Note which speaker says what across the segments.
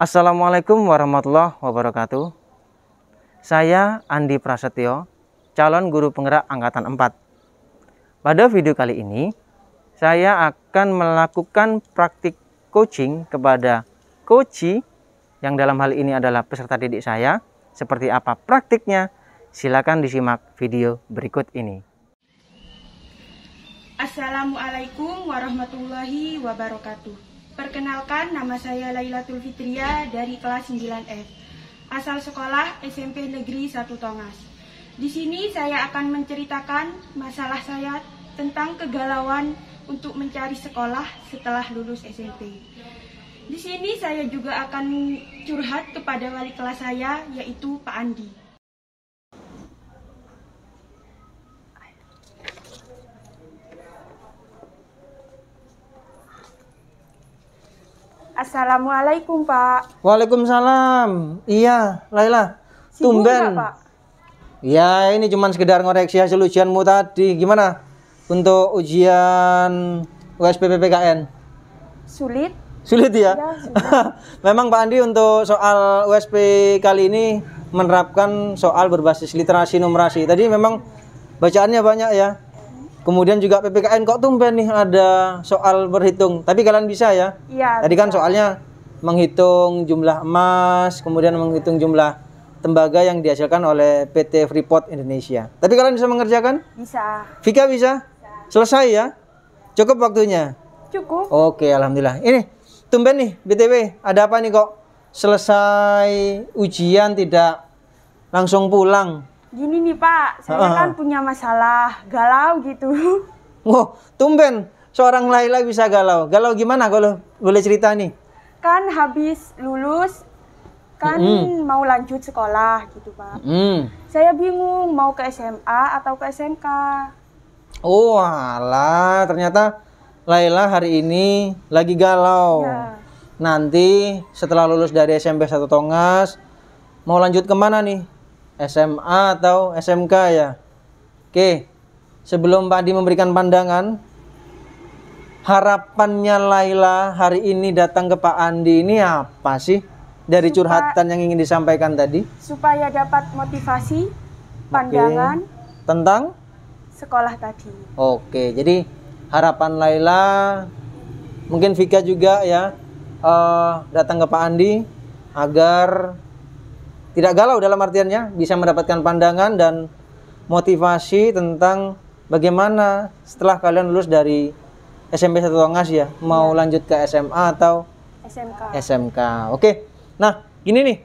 Speaker 1: Assalamualaikum warahmatullahi wabarakatuh. Saya Andi Prasetyo, calon guru penggerak angkatan 4. Pada video kali ini, saya akan melakukan praktik coaching kepada coachee yang dalam hal ini adalah peserta didik saya. Seperti apa praktiknya? Silakan disimak video berikut ini.
Speaker 2: Assalamualaikum warahmatullahi wabarakatuh. Perkenalkan, nama saya Lailatul Fitria dari kelas 9F. Asal sekolah SMP Negeri 1 Tongas. Di sini saya akan menceritakan masalah saya tentang kegalauan untuk mencari sekolah setelah lulus SMP. Di sini saya juga akan curhat kepada wali kelas saya, yaitu Pak Andi. Assalamualaikum, Pak.
Speaker 1: Waalaikumsalam. Iya, Laila.
Speaker 2: Sibuk
Speaker 1: Tumben.
Speaker 2: nggak, Pak?
Speaker 1: Ya, ini cuma sekedar ngoreksi hasil ujianmu tadi. Gimana untuk ujian USP-PPKN?
Speaker 2: Sulit?
Speaker 1: Sulit ya?
Speaker 2: Ya, sulit.
Speaker 1: Memang Pak Andi untuk soal USP kali ini menerapkan soal berbasis literasi numerasi. Tadi memang bacaannya banyak ya. Kemudian juga PPKN kok tumben nih ada soal berhitung. Tapi kalian bisa ya?
Speaker 2: Iya.
Speaker 1: Tadi kan
Speaker 2: bisa.
Speaker 1: soalnya menghitung jumlah emas, kemudian menghitung jumlah tembaga yang dihasilkan oleh PT Freeport Indonesia. Tapi kalian bisa mengerjakan?
Speaker 2: Bisa.
Speaker 1: Vika bisa? Selesai ya? Cukup waktunya?
Speaker 2: Cukup.
Speaker 1: Oke, alhamdulillah. Ini tumben nih, BTW, ada apa nih kok selesai ujian tidak langsung pulang?
Speaker 2: Gini nih, Pak, saya kan punya masalah galau gitu.
Speaker 1: Wow, tumben seorang Laila bisa galau. Galau gimana kalau boleh cerita nih?
Speaker 2: Kan habis lulus, kan mau lanjut sekolah gitu, Pak. Saya bingung mau ke SMA atau ke SMK.
Speaker 1: Oh alah, ternyata Laila hari ini lagi galau.
Speaker 2: Ya.
Speaker 1: Nanti setelah lulus dari SMP 1 Tongas, mau lanjut kemana nih? SMA atau SMK ya? Oke, sebelum Pak Adi memberikan pandangan, harapannya Laila hari ini datang ke Pak Andi ini apa sih? Dari curhatan yang ingin disampaikan tadi?
Speaker 2: Supaya dapat motivasi, pandangan,
Speaker 1: Tentang?
Speaker 2: sekolah tadi.
Speaker 1: Oke, jadi harapan Laila, mungkin Vika juga ya, datang ke Pak Andi agar tidak galau dalam artiannya, bisa mendapatkan pandangan dan motivasi tentang bagaimana setelah kalian lulus dari SMP 1 Tongas ya, mau lanjut ke SMA atau SMK. Oke, nah gini nih,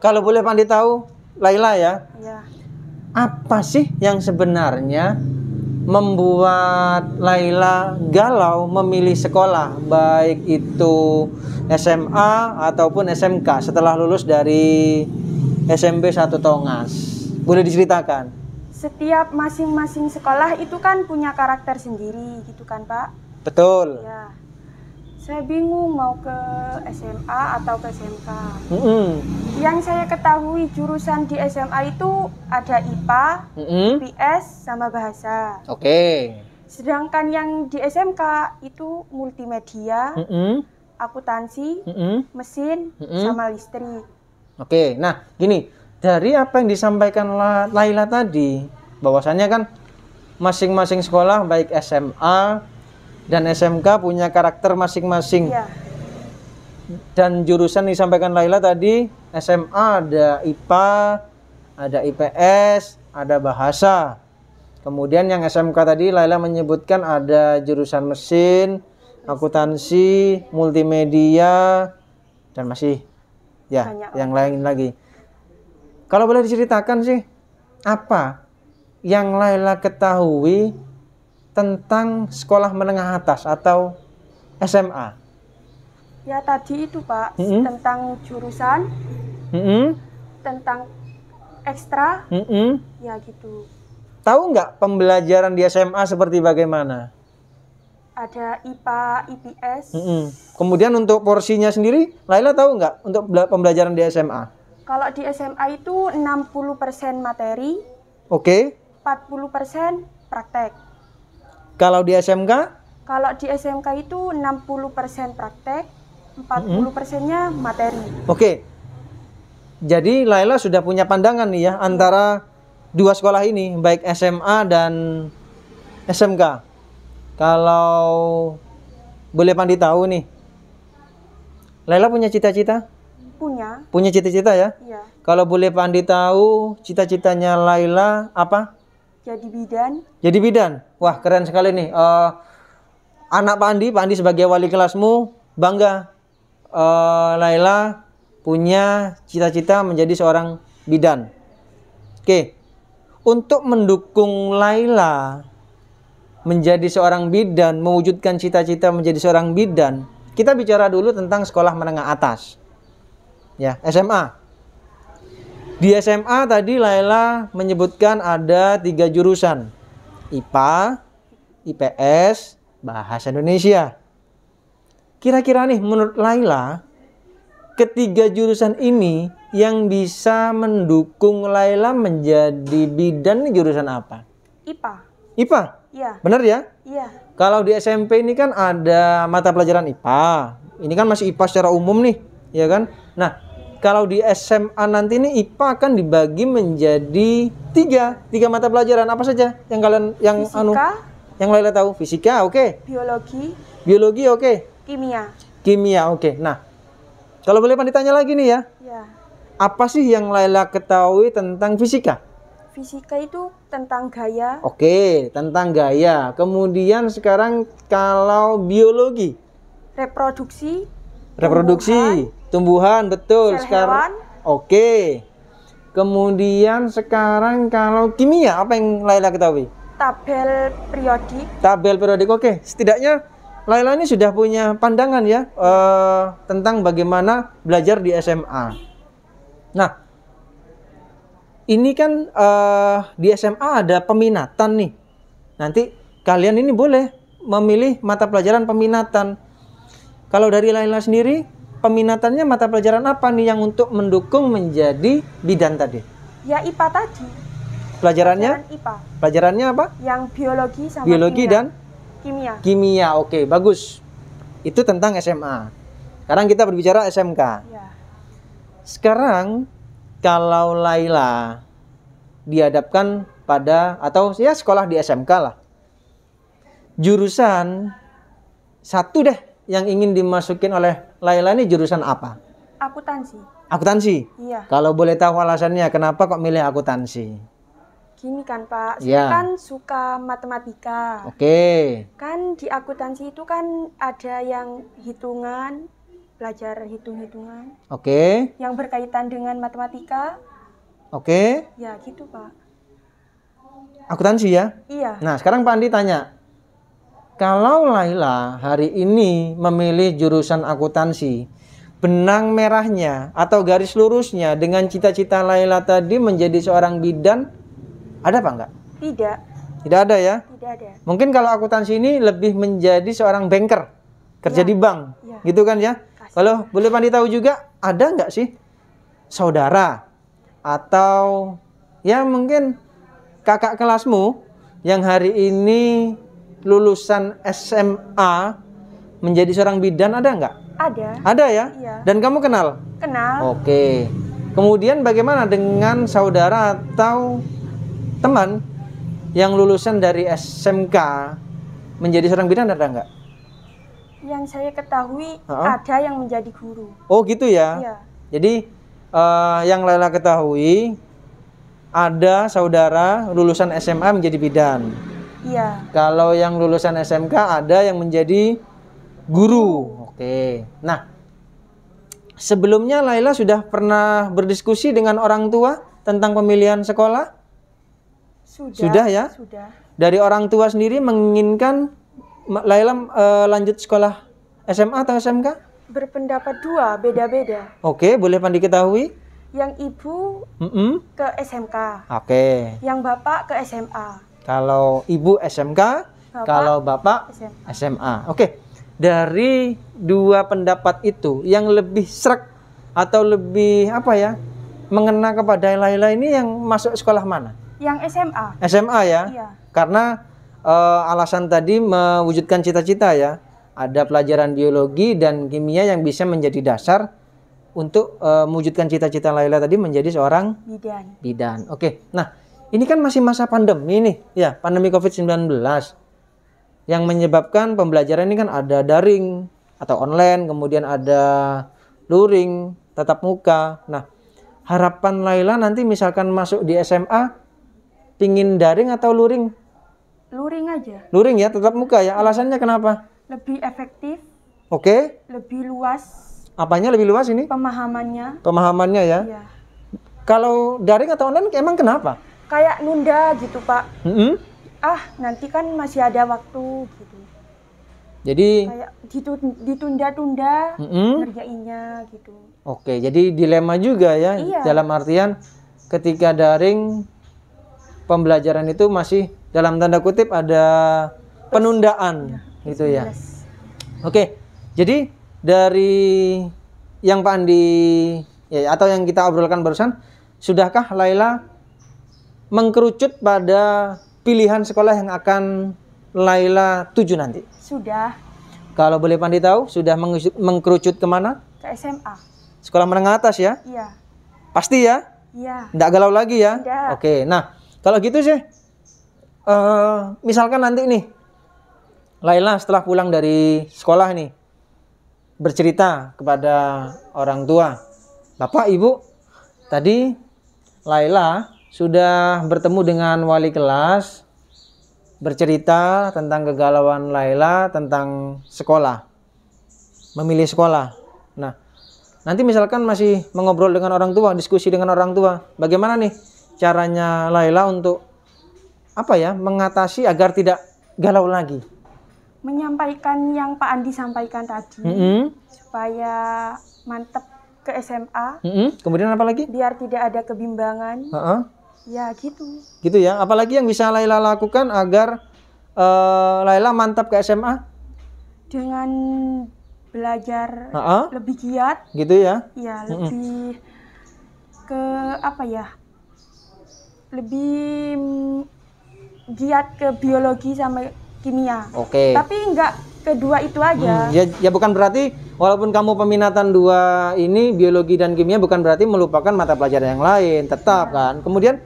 Speaker 1: kalau boleh Pak Andi tahu, Laila ya, apa sih yang sebenarnya membuat Laila galau memilih sekolah, baik itu SMA ataupun SMK setelah lulus dari SMP 1 Tongas? Boleh diceritakan?
Speaker 2: Setiap masing-masing sekolah itu kan punya karakter sendiri gitu kan, Pak?
Speaker 1: Betul.
Speaker 2: Ya. Saya bingung mau ke SMA atau ke SMK. Yang saya ketahui jurusan di SMA itu ada IPA, IPS, sama bahasa.
Speaker 1: Oke.
Speaker 2: Sedangkan yang di SMK itu multimedia, akuntansi, mesin, sama listrik.
Speaker 1: Oke, nah gini, dari apa yang disampaikan Laila tadi, bahwasannya kan masing-masing sekolah baik SMA dan SMK punya karakter masing-masing.
Speaker 2: Ya.
Speaker 1: Dan jurusan disampaikan Laila tadi, SMA ada IPA, ada IPS, ada bahasa. Kemudian yang SMK tadi Laila menyebutkan ada jurusan mesin, akuntansi, multimedia, dan masih ya
Speaker 2: banyak
Speaker 1: yang lain lagi. Kalau boleh diceritakan sih, apa yang Laila ketahui tentang sekolah menengah atas atau SMA?
Speaker 2: Ya tadi itu, Pak, tentang jurusan, tentang ekstra, ya gitu.
Speaker 1: Tahu nggak pembelajaran di SMA seperti bagaimana?
Speaker 2: Ada IPA, IPS.
Speaker 1: Kemudian untuk porsinya sendiri, Laila tahu nggak untuk pembelajaran di SMA?
Speaker 2: Kalau di SMA itu 60% materi,
Speaker 1: Oke.
Speaker 2: 40% praktek.
Speaker 1: Kalau di SMK?
Speaker 2: Kalau di SMK itu 60% praktek, 40%-nya materi.
Speaker 1: Oke. Jadi Laila sudah punya pandangan nih ya antara dua sekolah ini, baik SMA dan SMK. Kalau boleh Pandi tahu nih, Laila punya cita-cita?
Speaker 2: Punya.
Speaker 1: Punya cita-cita ya?
Speaker 2: Iya.
Speaker 1: Kalau boleh Pandi tahu, cita-citanya Laila apa?
Speaker 2: Jadi bidan.
Speaker 1: Jadi bidan. Wah, keren sekali nih. Anak Pak Andi sebagai wali kelasmu bangga. Laila punya cita-cita menjadi seorang bidan. Oke. Untuk mendukung Laila menjadi seorang bidan, mewujudkan cita-cita menjadi seorang bidan, kita bicara dulu tentang sekolah menengah atas. Ya, SMA. Di SMA tadi Laila menyebutkan ada 3 jurusan. IPA, IPS, Bahasa Indonesia. Kira-kira nih menurut Laila, ketiga jurusan ini yang bisa mendukung Laila menjadi bidan nih jurusan apa?
Speaker 2: IPA.
Speaker 1: IPA?
Speaker 2: Iya.
Speaker 1: Benar ya?
Speaker 2: Iya.
Speaker 1: Kalau di SMP ini kan ada mata pelajaran IPA. Ini kan masih IPA secara umum nih, ya kan? Nah, kalau di SMA nanti nih IPA akan dibagi menjadi tiga mata pelajaran. Apa saja yang kalian
Speaker 2: Fisika,
Speaker 1: yang Laila tahu? Fisika, oke. Biologi, oke. Kimia, oke. Nah, kalau boleh Pan ditanya lagi nih ya.
Speaker 2: Ya.
Speaker 1: Apa sih yang Laila ketahui tentang fisika?
Speaker 2: Fisika itu tentang gaya.
Speaker 1: Oke, tentang gaya. Kemudian sekarang kalau biologi,
Speaker 2: Reproduksi,
Speaker 1: tumbuhan, betul.
Speaker 2: Sel
Speaker 1: Sekarang,
Speaker 2: hewan.
Speaker 1: oke. Kemudian sekarang kalau kimia, apa yang Laila ketahui?
Speaker 2: tabel periodik.
Speaker 1: Oke. Setidaknya Laila ini sudah punya pandangan ya tentang bagaimana belajar di SMA. Nah, ini kan di SMA ada peminatan nih. Nanti kalian ini boleh memilih mata pelajaran peminatan. Kalau dari Laila sendiri, peminatannya mata pelajaran apa nih yang untuk mendukung menjadi bidan tadi?
Speaker 2: Ya IPA tadi.
Speaker 1: Pelajarannya?
Speaker 2: Pelajaran IPA.
Speaker 1: Pelajarannya apa?
Speaker 2: Yang biologi sama
Speaker 1: Biologi
Speaker 2: kimia.
Speaker 1: dan
Speaker 2: kimia.
Speaker 1: Kimia, oke, bagus. Itu tentang SMA. Sekarang kita berbicara SMK.
Speaker 2: Ya.
Speaker 1: Sekarang kalau Laila dihadapkan pada atau ya sekolah di SMK lah, jurusan satu deh yang ingin dimasukin oleh Laila ini jurusan apa?
Speaker 2: Akuntansi.
Speaker 1: Akuntansi?
Speaker 2: Iya.
Speaker 1: Kalau boleh tahu alasannya kenapa kok milih akuntansi?
Speaker 2: Gini kan Pak,
Speaker 1: Ya.
Speaker 2: saya kan suka matematika.
Speaker 1: Oke.
Speaker 2: Kan di akuntansi itu kan ada yang hitungan, belajar hitung-hitungan.
Speaker 1: Oke.
Speaker 2: Yang berkaitan dengan matematika.
Speaker 1: Oke.
Speaker 2: Ya gitu Pak.
Speaker 1: Akuntansi ya?
Speaker 2: Iya.
Speaker 1: Nah, sekarang Pak Andi tanya. Kalau Laila hari ini memilih jurusan akuntansi, benang merahnya atau garis lurusnya dengan cita-cita Laila tadi menjadi seorang bidan, ada apa enggak?
Speaker 2: Tidak.
Speaker 1: Tidak ada ya?
Speaker 2: Tidak ada.
Speaker 1: Mungkin kalau akuntansi ini lebih menjadi seorang banker, kerja
Speaker 2: Ya.
Speaker 1: di bank,
Speaker 2: Ya.
Speaker 1: gitu kan ya?
Speaker 2: Kasih.
Speaker 1: Kalau boleh Pandi tahu juga, ada nggak sih saudara atau ya mungkin kakak kelasmu yang hari ini lulusan SMA menjadi seorang bidan, ada nggak?
Speaker 2: Ada.
Speaker 1: Ada ya?
Speaker 2: Iya.
Speaker 1: Dan kamu kenal?
Speaker 2: Kenal.
Speaker 1: Oke. Kemudian bagaimana dengan saudara atau teman yang lulusan dari SMK menjadi seorang bidan, ada nggak?
Speaker 2: Yang saya ketahui
Speaker 1: Ha-ha.
Speaker 2: ada yang menjadi guru.
Speaker 1: Oh gitu ya?
Speaker 2: Iya.
Speaker 1: Jadi yang Laila ketahui ada saudara lulusan SMA menjadi bidan.
Speaker 2: Iya.
Speaker 1: Kalau yang lulusan SMK ada yang menjadi guru. Oke. Nah, sebelumnya Laila sudah pernah berdiskusi dengan orang tua tentang pemilihan sekolah? Sudah ya?
Speaker 2: Sudah.
Speaker 1: Dari orang tua sendiri menginginkan Laila lanjut sekolah SMA atau SMK?
Speaker 2: Berpendapat dua, beda-beda.
Speaker 1: Oke, boleh Pandi ketahui?
Speaker 2: Yang ibu ke SMK,
Speaker 1: Oke.
Speaker 2: yang bapak ke SMA.
Speaker 1: Kalau ibu SMK, kalau bapak SMA. Oke. Dari dua pendapat itu yang lebih srek atau lebih apa ya? Mengena kepada Laila ini yang masuk sekolah mana?
Speaker 2: Yang SMA.
Speaker 1: SMA ya?
Speaker 2: Iya.
Speaker 1: Karena alasan tadi mewujudkan cita-cita ya. ada pelajaran biologi dan kimia yang bisa menjadi dasar untuk mewujudkan cita-cita Laila tadi menjadi seorang bidan. Oke. Nah, ini kan masih masa pandemi nih, ya, pandemi COVID-19. Yang menyebabkan pembelajaran ini kan ada daring atau online, kemudian ada luring, tatap muka. Nah, harapan Laila nanti misalkan masuk di SMA, pingin daring atau luring?
Speaker 2: Luring aja.
Speaker 1: Luring ya, tatap muka ya. Alasannya kenapa?
Speaker 2: Lebih efektif.
Speaker 1: Oke.
Speaker 2: Lebih luas.
Speaker 1: Apanya lebih luas ini?
Speaker 2: Pemahamannya.
Speaker 1: Pemahamannya ya.
Speaker 2: Iya.
Speaker 1: Kalau daring atau online emang kenapa?
Speaker 2: Kayak nunda gitu, Pak. Nanti kan masih ada waktu gitu.
Speaker 1: Jadi
Speaker 2: kayak ditunda-tunda ngerjainnya gitu.
Speaker 1: Oke, jadi dilema juga ya.
Speaker 2: Iya.
Speaker 1: Dalam artian ketika daring pembelajaran itu masih dalam tanda kutip ada penundaan gitu ya. Oke. Jadi dari yang Pak Andi ya, atau yang kita obrolkan barusan, sudahkah Laila mengkerucut pada pilihan sekolah yang akan Laila tuju nanti?
Speaker 2: Sudah.
Speaker 1: Kalau boleh Pandi tahu, sudah mengkerucut kemana?
Speaker 2: Ke SMA.
Speaker 1: Sekolah menengah atas ya?
Speaker 2: Iya.
Speaker 1: Pasti ya?
Speaker 2: Iya.
Speaker 1: Nggak galau lagi ya?
Speaker 2: Tidak.
Speaker 1: Oke, nah kalau gitu sih, misalkan nanti nih, Laila setelah pulang dari sekolah nih, bercerita kepada orang tua, Bapak, Ibu, tadi Laila sudah bertemu dengan wali kelas, bercerita tentang kegalauan Laila tentang sekolah, memilih sekolah. Nah, nanti misalkan masih mengobrol dengan orang tua, diskusi dengan orang tua, bagaimana nih caranya Laila untuk mengatasi agar tidak galau lagi?
Speaker 2: Menyampaikan yang Pak Andi sampaikan tadi, supaya mantep ke SMA.
Speaker 1: Kemudian apa lagi?
Speaker 2: Biar tidak ada kebimbangan. Ya gitu.
Speaker 1: Gitu ya. Apalagi yang bisa Laila lakukan agar Laila mantap ke SMA?
Speaker 2: Dengan belajar lebih giat.
Speaker 1: Gitu ya?
Speaker 2: Ya, lebih ke lebih giat ke biologi sama kimia.
Speaker 1: Oke.
Speaker 2: Tapi enggak kedua itu aja.
Speaker 1: Ya bukan berarti walaupun kamu peminatan dua ini, biologi dan kimia, bukan berarti melupakan mata pelajaran yang lain, tetap kan. Kemudian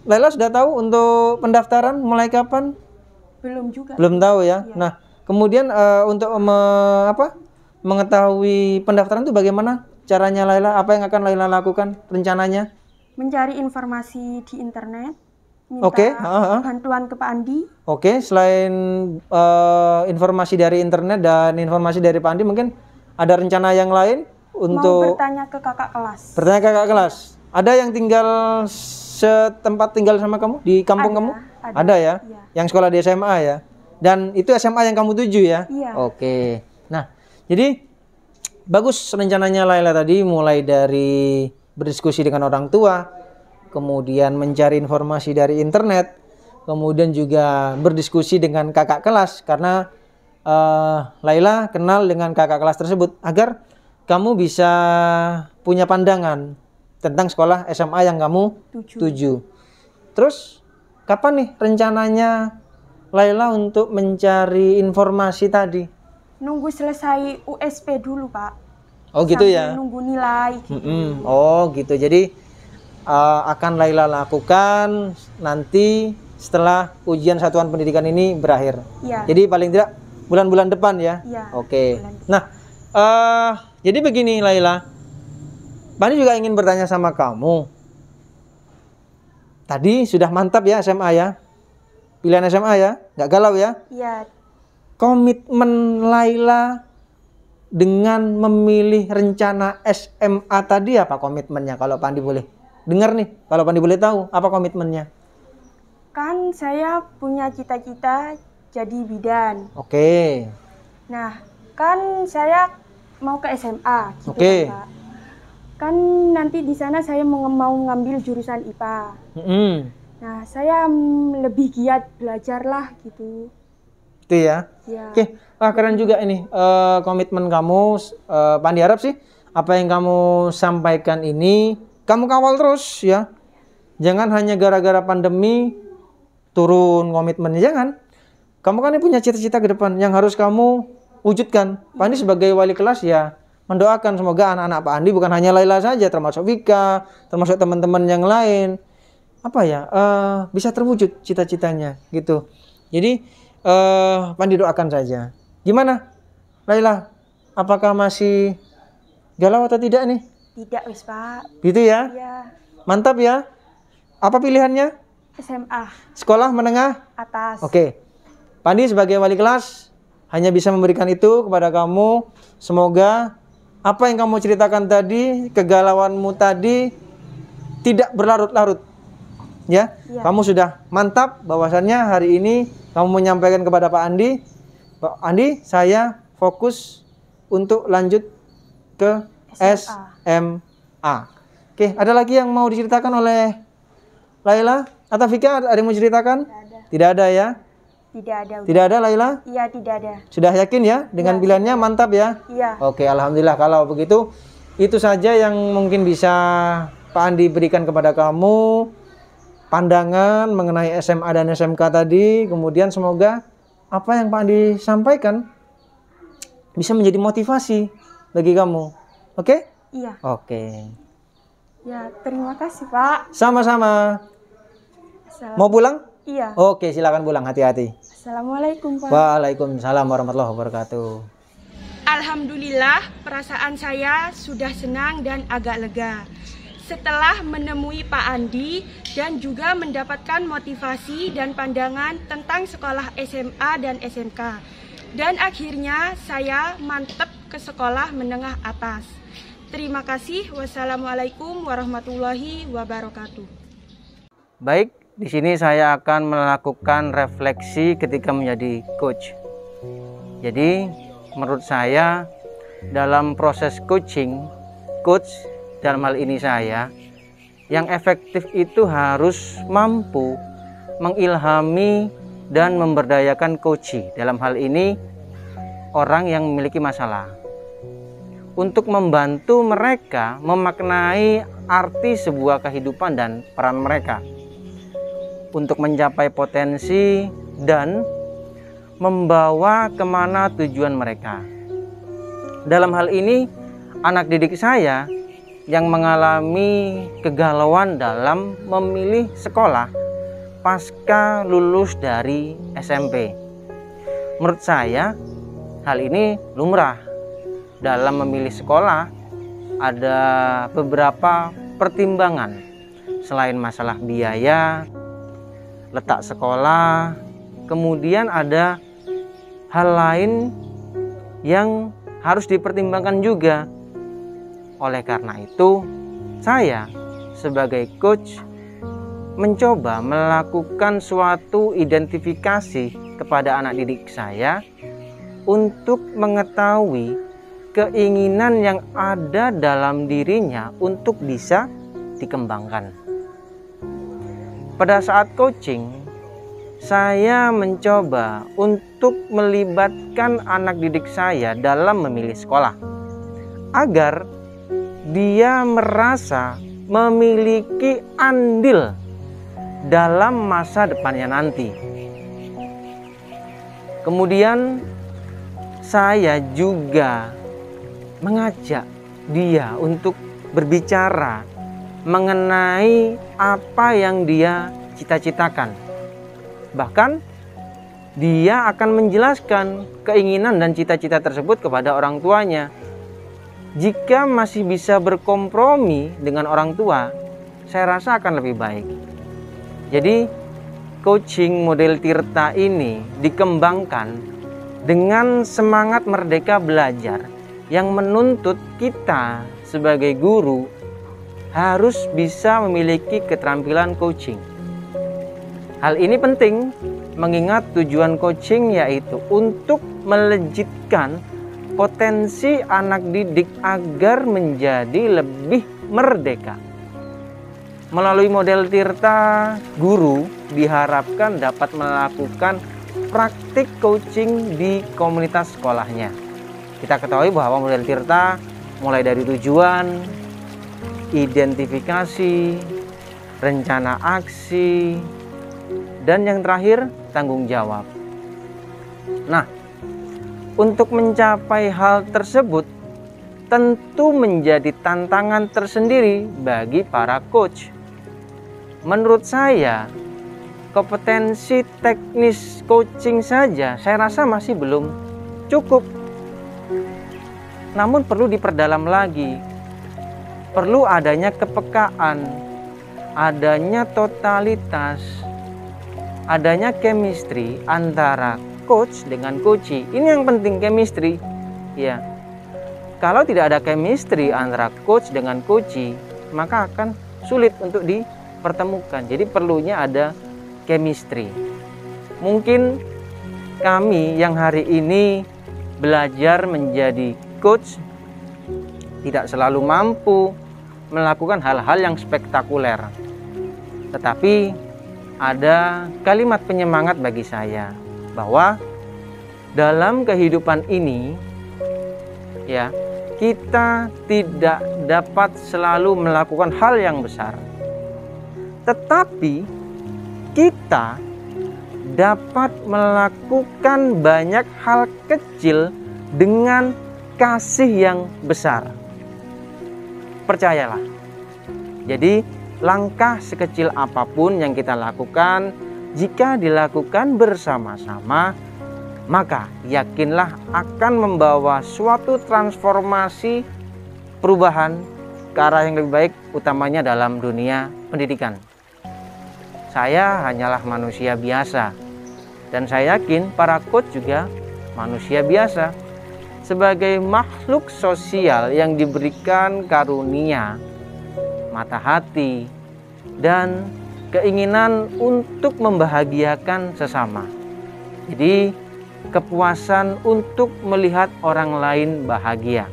Speaker 1: Laila sudah tahu untuk pendaftaran mulai kapan?
Speaker 2: Belum juga.
Speaker 1: Belum tahu ya.
Speaker 2: Iya.
Speaker 1: Nah, kemudian untuk mengetahui pendaftaran itu bagaimana caranya Laila? Apa yang akan Laila lakukan rencananya?
Speaker 2: Mencari informasi di internet.
Speaker 1: Oke.
Speaker 2: Bantuan ke Pak Andi.
Speaker 1: Oke, selain informasi dari internet dan informasi dari Pak Andi, mungkin ada rencana yang lain untuk
Speaker 2: mau bertanya ke kakak kelas.
Speaker 1: Bertanya ke kakak kelas. Ada yang tinggal setempat tinggal sama kamu di kampung kamu? Ada ya?
Speaker 2: Iya.
Speaker 1: Yang sekolah di SMA ya? Dan itu SMA yang kamu tuju ya?
Speaker 2: Iya.
Speaker 1: Oke. Nah, jadi bagus rencananya Laila tadi, mulai dari berdiskusi dengan orang tua, kemudian mencari informasi dari internet, kemudian juga berdiskusi dengan kakak kelas, karena Laila kenal dengan kakak kelas tersebut agar kamu bisa punya pandangan tentang sekolah SMA yang kamu tuju. Terus kapan nih rencananya Laila untuk mencari informasi tadi?
Speaker 2: Nunggu selesai USP dulu, Pak.
Speaker 1: Oh gitu ya?
Speaker 2: Sambil nunggu nilai gitu.
Speaker 1: Oh gitu, jadi akan Laila lakukan nanti setelah ujian satuan pendidikan ini berakhir.
Speaker 2: Iya.
Speaker 1: Jadi paling tidak bulan-bulan depan ya?
Speaker 2: Iya.
Speaker 1: Oke. Nah, jadi begini Laila, Pani juga ingin bertanya sama kamu. Tadi sudah mantap ya SMA ya? Pilihan SMA ya? Nggak galau ya?
Speaker 2: Iya.
Speaker 1: Komitmen Laila dengan memilih rencana SMA tadi apa komitmennya? Kalau Pandi boleh dengar nih, kalau Pandi boleh tahu apa komitmennya?
Speaker 2: Kan saya punya cita-cita jadi bidan.
Speaker 1: Oke.
Speaker 2: Nah, kan saya mau ke SMA gitu
Speaker 1: Oke.
Speaker 2: kan, Pak. Kan nanti di sana saya mau ngambil jurusan IPA. Nah, saya lebih giat belajar lah gitu.
Speaker 1: Itu ya?
Speaker 2: Ya.
Speaker 1: Oke, keren juga ini komitmen kamu. Pandi harap sih apa yang kamu sampaikan ini kamu kawal terus ya. Jangan hanya gara-gara pandemi turun komitmennya, jangan. Kamu kan punya cita-cita ke depan yang harus kamu wujudkan. Pak Andi sebagai wali kelas ya mendoakan semoga anak-anak Pak Andi, bukan hanya Laila saja, termasuk Vika, termasuk teman-teman yang lain, bisa terwujud cita-citanya gitu. Jadi Pak Andi doakan saja. Gimana Laila? Apakah masih galau atau tidak nih?
Speaker 2: Tidak wis Pak.
Speaker 1: Gitu ya?
Speaker 2: Iya.
Speaker 1: Mantap ya. Apa pilihannya?
Speaker 2: SMA
Speaker 1: Sekolah menengah
Speaker 2: atas.
Speaker 1: Oke. Pak Andi sebagai wali kelas hanya bisa memberikan itu kepada kamu. Semoga apa yang kamu ceritakan tadi, kegalauanmu tadi tidak berlarut-larut. Ya,
Speaker 2: Iya.
Speaker 1: kamu sudah mantap bahwasannya hari ini kamu menyampaikan kepada Pak Andi, Pak Andi, saya fokus untuk lanjut ke SMA. Oke, ada lagi yang mau diceritakan oleh Laila atau Vika? Ada yang mau diceritakan? Tidak ada ya?
Speaker 2: Tidak ada.
Speaker 1: Tidak ada Laila?
Speaker 2: Iya, tidak ada.
Speaker 1: Sudah yakin ya dengan pilihannya? Mantap ya?
Speaker 2: Iya.
Speaker 1: Oke, alhamdulillah kalau begitu. Itu saja yang mungkin bisa Pak Andi berikan kepada kamu. Pandangan mengenai SMA dan SMK tadi. Kemudian semoga apa yang Pak Andi sampaikan bisa menjadi motivasi bagi kamu. Oke?
Speaker 2: Iya.
Speaker 1: Oke.
Speaker 2: Ya, terima kasih Pak.
Speaker 1: Sama-sama. Mau pulang?
Speaker 2: Iya.
Speaker 1: Oke, silakan pulang. Hati-hati.
Speaker 2: Assalamualaikum Pak.
Speaker 1: Waalaikumsalam warahmatullahi wabarakatuh.
Speaker 2: Alhamdulillah, perasaan saya sudah senang dan agak lega setelah menemui Pak Andi dan juga mendapatkan motivasi dan pandangan tentang sekolah SMA dan SMK. Dan akhirnya saya mantep ke sekolah menengah atas. Terima kasih. Wassalamualaikum warahmatullahi wabarakatuh.
Speaker 1: Baik, di sini saya akan melakukan refleksi ketika menjadi coach. Jadi, menurut saya dalam proses coaching, coach dalam hal ini saya, yang efektif itu harus mampu mengilhami dan memberdayakan coachee. Dalam hal ini, orang yang memiliki masalah. Untuk membantu mereka memaknai arti sebuah kehidupan dan peran mereka. Untuk mencapai potensi dan membawa kemana tujuan mereka. Dalam hal ini, anak didik saya yang mengalami kegalauan dalam memilih sekolah pasca lulus dari SMP. Menurut saya, hal ini lumrah. Dalam memilih sekolah, ada beberapa pertimbangan. Selain masalah biaya, letak sekolah, kemudian ada hal lain yang harus dipertimbangkan juga. Oleh karena itu, saya sebagai coach mencoba melakukan suatu identifikasi kepada anak didik saya untuk mengetahui keinginan yang ada dalam dirinya untuk bisa dikembangkan. Pada saat coaching, saya mencoba untuk melibatkan anak didik saya dalam memilih sekolah agar dia merasa memiliki andil dalam masa depannya nanti. Kemudian saya juga mengajak dia untuk berbicara mengenai apa yang dia cita-citakan. Bahkan dia akan menjelaskan keinginan dan cita-cita tersebut kepada orang tuanya. Jika masih bisa berkompromi dengan orang tua, saya rasa akan lebih baik. Jadi coaching model Tirta ini dikembangkan dengan semangat merdeka belajar yang menuntut kita sebagai guru harus bisa memiliki keterampilan coaching. Hal ini penting mengingat tujuan coaching yaitu untuk melejitkan potensi anak didik agar menjadi lebih merdeka. Melalui model Tirta, guru diharapkan dapat melakukan praktik coaching di komunitas sekolahnya. Kita ketahui bahwa model Tirta mulai dari tujuan, identifikasi, rencana aksi, dan yang terakhir tanggung jawab. Nah, untuk mencapai hal tersebut tentu menjadi tantangan tersendiri bagi para coach. Menurut saya, kompetensi teknis coaching saja saya rasa masih belum cukup. Namun perlu diperdalam lagi. Perlu adanya kepekaan, adanya totalitas, adanya chemistry antara coach dengan coachee. Ini yang penting, chemistry. Ya. Kalau tidak ada chemistry antara coach dengan coachee, maka akan sulit untuk dipertemukan. Jadi perlunya ada chemistry. Mungkin kami yang hari ini belajar menjadi coach tidak selalu mampu melakukan hal-hal yang spektakuler. Tetapi ada kalimat penyemangat bagi saya bahwa dalam kehidupan ini ya, kita tidak dapat selalu melakukan hal yang besar. Tetapi kita dapat melakukan banyak hal kecil dengan kasih yang besar. Percayalah. Jadi langkah sekecil apapun yang kita lakukan, jika dilakukan bersama-sama, maka yakinlah akan membawa suatu transformasi perubahan ke arah yang lebih baik, utamanya dalam dunia pendidikan. Saya hanyalah manusia biasa, dan saya yakin para coach juga manusia biasa. Sebagai makhluk sosial yang diberikan karunia, mata hati, dan keinginan untuk membahagiakan sesama. Jadi kepuasan untuk melihat orang lain bahagia,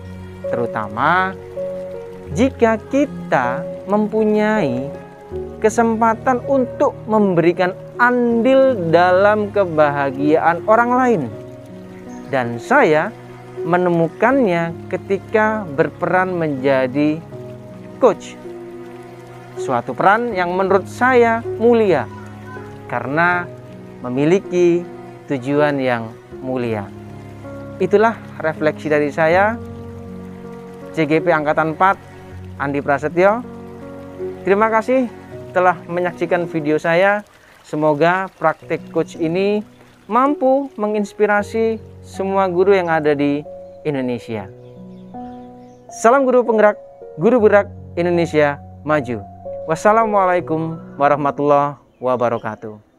Speaker 1: terutama jika kita mempunyai kesempatan untuk memberikan andil dalam kebahagiaan orang lain. Dan saya menemukannya ketika berperan menjadi coach. Suatu peran yang menurut saya mulia karena memiliki tujuan yang mulia. Itulah refleksi dari saya, CGP Angkatan 4, Andi Prasetyo. Terima kasih telah menyaksikan video saya. Semoga praktek coach ini mampu menginspirasi semua guru yang ada di Indonesia. Salam guru penggerak, guru bergerak Indonesia maju. Wassalamualaikum warahmatullahi wabarakatuh.